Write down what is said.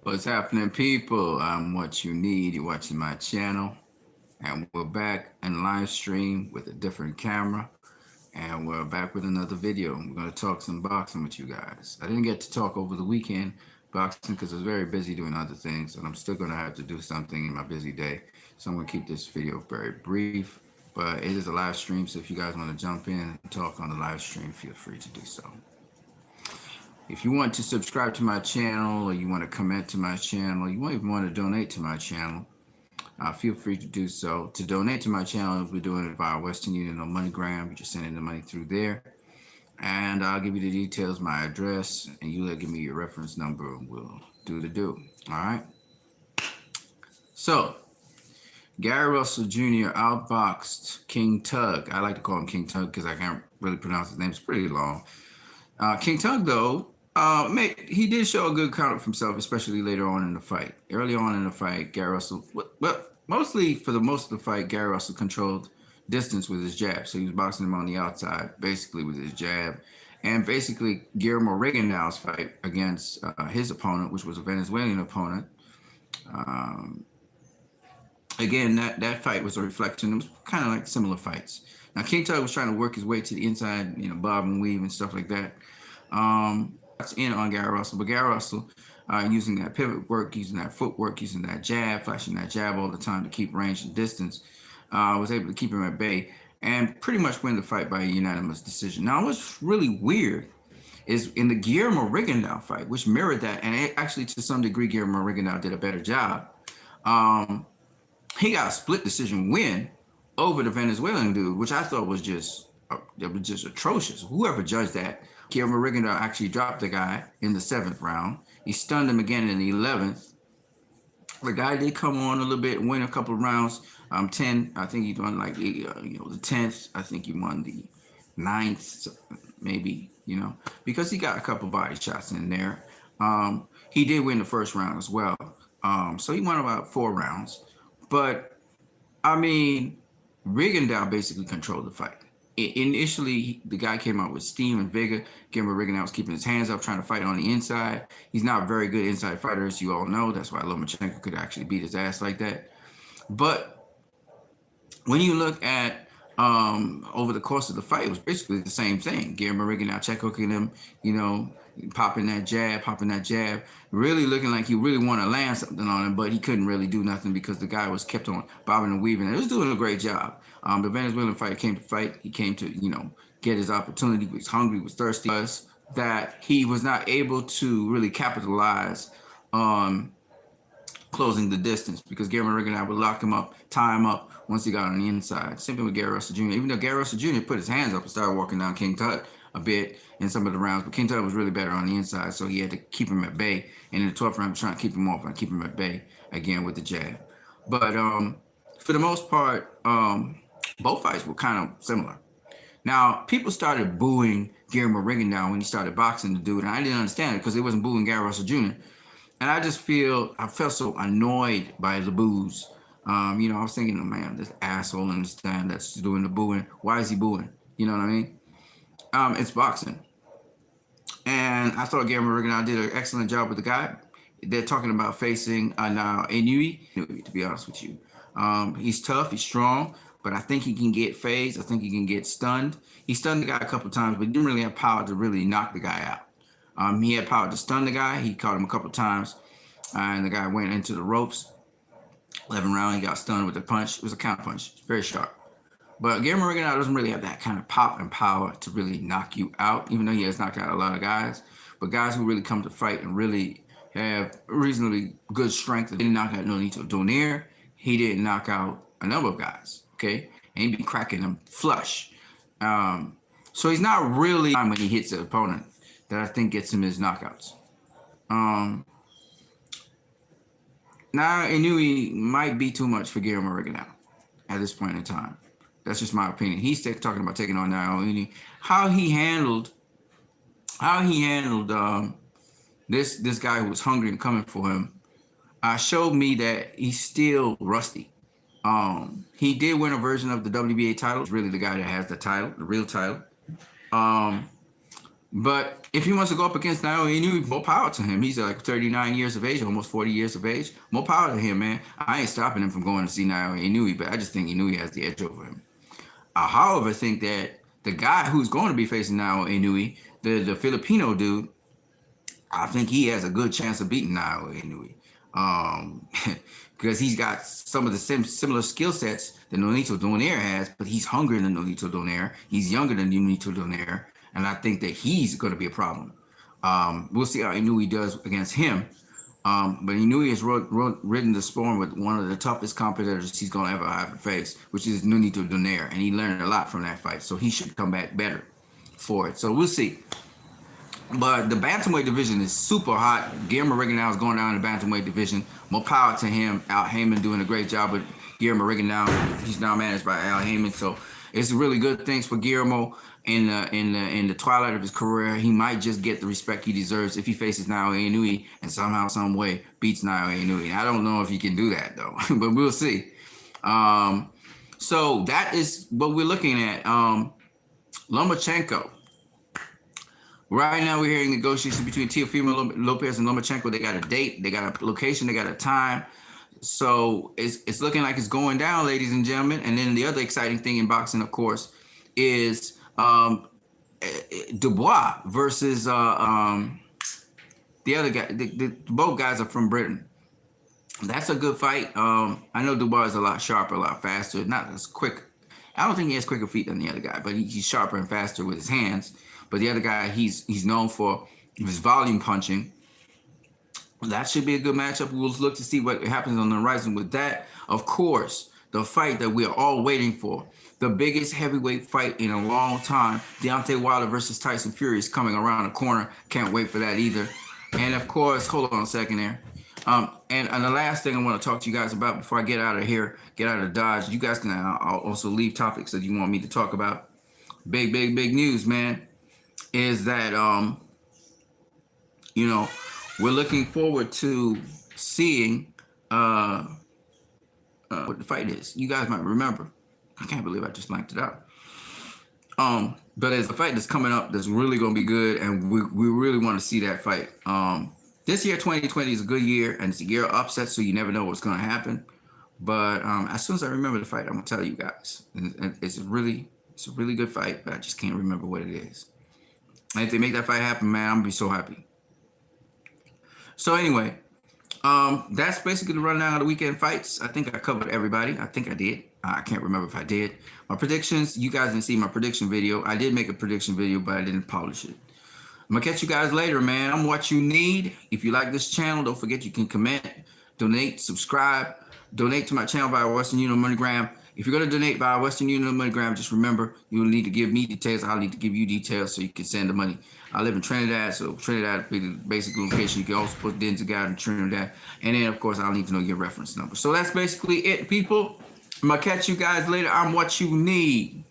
What's happening, people? I'm what you need. You're watching my channel, and we're back in live stream with a different camera, and we're back with another video. We're going to talk some boxing with you guys. I didn't get to talk over the weekend boxing because I was very busy doing other things, and I'm still going to have to do something in my busy day. So I'm going to keep this video very brief, but it is a live stream, so if you guys want to jump in and talk on the live stream, feel free to do so. If you want to subscribe to my channel, or you want to comment to my channel, you might even want to donate to my channel, feel free to do so. To donate to my channel, we're doing it via Western Union or MoneyGram. You just send in the money through there, and I'll give you the details, my address, and you give me your reference number, and we'll do the do. All right. So, Gary Russell Jr. outboxed King Tug. I like to call him King Tug because I can't really pronounce his name. It's pretty long. King Tug, though, he did show a good counter for himself, especially later on in the fight. Early on in the fight, Gary Russell, well, mostly for the most of the fight, Gary Russell controlled distance with his jab. So he was boxing him on the outside, basically with his jab. And basically, Guillermo Rigondeaux's fight against his opponent, which was a Venezuelan opponent, again, that fight was a reflection. It was kind of like similar fights. Now, King Tug was trying to work his way to the inside, bob and weave and stuff like that. That's in on Gary Russell, but Gary Russell, using that pivot work, using that footwork, using that jab, flashing that jab all the time to keep range and distance, was able to keep him at bay and pretty much win the fight by a unanimous decision. Now, what's really weird is in the Guillermo Rigondeaux fight, which mirrored that, and it actually to some degree, Guillermo Rigondeaux did a better job. He got a split decision win over the Venezuelan dude, which I thought was just atrocious. Whoever judged that, Guillermo Rigondeaux actually dropped the guy in the 7th round. He stunned him again in the 11th. The guy did come on a little bit, win a couple of rounds. 10, I think he won like the 10th. I think he won the 9th, maybe, because he got a couple body shots in there. He did win the first round as well. So he won about 4 rounds. But, I mean, Rigondeaux basically controlled the fight. Initially, the guy came out with steam and vigor. Guillermo Rigondeaux was keeping his hands up, trying to fight on the inside. He's not a very good inside fighter, as you all know. That's why Lomachenko could actually beat his ass like that. But when you look at over the course of the fight, it was basically the same thing. Guillermo Rigondeaux check hooking him, popping that jab, really looking like he really wanted to land something on him, but he couldn't really do nothing because the guy was kept on bobbing and weaving. And he was doing a great job. The Venezuelan fighter came to fight. He came to, get his opportunity. He was hungry, was thirsty. Was that he was not able to really capitalize on closing the distance because Guillermo Rigondeaux would lock him up, tie him up once he got on the inside. Same thing with Gary Russell Jr. Even though Gary Russell Jr. put his hands up and started walking down King Tut a bit in some of the rounds, but King Tut was really better on the inside, so he had to keep him at bay. And in the 12th round, trying to keep him off and keep him at bay again with the jab. But for the most part, both fights were kind of similar. Now, people started booing Guillermo Rigondeaux when he started boxing the dude, and I didn't understand it because it wasn't booing Gary Russell Jr. And I felt so annoyed by the boos. I was thinking, oh, man, this asshole understand that's doing the booing. Why is he booing? You know what I mean? It's boxing. And I thought Guillermo Rigondeaux did an excellent job with the guy. They're talking about facing now Inui, to be honest with you. He's tough, he's strong, but I think he can get phased. I think he can get stunned. He stunned the guy a couple of times, but he didn't really have power to really knock the guy out. He had power to stun the guy. He caught him a couple of times, and the guy went into the ropes. 11th round, he got stunned with a punch. It was a counter punch, very sharp. But Guillermo Rigondeaux doesn't really have that kind of pop and power to really knock you out, even though he has knocked out a lot of guys. But guys who really come to fight and really have reasonably good strength, didn't knock out Nonito Donaire. He didn't knock out a number of guys, okay? And he'd be cracking them flush. So he's not really when he hits the opponent that I think gets him his knockouts. Now Inui might be too much for Guillermo Rigondeaux at this point in time. That's just my opinion. He's talking about taking on now Inui. How he handled this guy who was hungry and coming for him showed me that he's still rusty. He did win a version of the WBA title. It's really the guy that has the title, the real title. But if he wants to go up against Naoya Inoue, more power to him. He's like 39 years of age, almost 40 years of age. More power to him, man. I ain't stopping him from going to see Naoya Inoue, but I just think Inoue has the edge over him. I, however, think that the guy who's going to be facing Naoya Inoue, the Filipino dude, I think he has a good chance of beating Naoya Inoue. Because he's got some of the similar skill sets that Nonito Donaire has, but he's hungrier than Nonito Donaire. He's younger than Nonito Donaire, and I think that he's going to be a problem. We'll see how Inoue does against him. But Inoue has ridden the storm with one of the toughest competitors he's going to ever have to face, which is Nonito Donaire, and he learned a lot from that fight, so he should come back better for it. So we'll see. But the bantamweight division is super hot. Guillermo Rigondeaux is going down in the bantamweight division. More power to him. Al Heyman doing a great job with Guillermo Rigondeaux. He's now managed by Al Heyman, so it's really good things for Guillermo in the twilight of his career. He might just get the respect he deserves if he faces Naoya Inoue and somehow, some way beats Naoya Inoue. I don't know if he can do that though, but we'll see. So that is what we're looking at. Lomachenko. Right now, we're hearing negotiations between Teofimo Lopez and Lomachenko. They got a date, they got a location, they got a time. So it's looking like it's going down, ladies and gentlemen. And then the other exciting thing in boxing, of course, is Dubois versus the other guy. Both guys are from Britain. That's a good fight. I know Dubois is a lot sharper, a lot faster, not as quick. I don't think he has quicker feet than the other guy, but he's sharper and faster with his hands. But the other guy, he's known for his volume punching. That should be a good matchup. We'll look to see what happens on the horizon with that. Of course, the fight that we are all waiting for, the biggest heavyweight fight in a long time, Deontay Wilder versus Tyson Fury, is coming around the corner. Can't wait for that either. And of course, hold on a second there. And the last thing I want to talk to you guys about before I get out of here, get out of Dodge, you guys can also leave topics that you want me to talk about. Big news, man. Is that we're looking forward to seeing what the fight is. You guys might remember. I can't believe I just blanked it out. But there's a fight that's coming up that's really going to be good, and we really want to see that fight. This year, 2020, is a good year, and it's a year of upsets, so you never know what's going to happen. But as soon as I remember the fight, I'm going to tell you guys. And it's a really good fight, but I just can't remember what it is. And if they make that fight happen, man, I'm going to be so happy. So anyway, that's basically the rundown of the weekend fights. I think I covered everybody. I think I did. I can't remember if I did. My predictions, you guys didn't see my prediction video. I did make a prediction video, but I didn't publish it. I'm going to catch you guys later, man. I'm what you need. If you like this channel, don't forget you can comment, donate, subscribe, donate to my channel via Western Union MoneyGram. If you're going to donate via Western Union MoneyGram, just remember, you will need to give me details. I'll need to give you details so you can send the money. I live in Trinidad, so Trinidad will be the basic location. You can also put the guy in Trinidad. And then, of course, I'll need to know your reference number. So that's basically it, people. I'm going to catch you guys later. I'm what you need.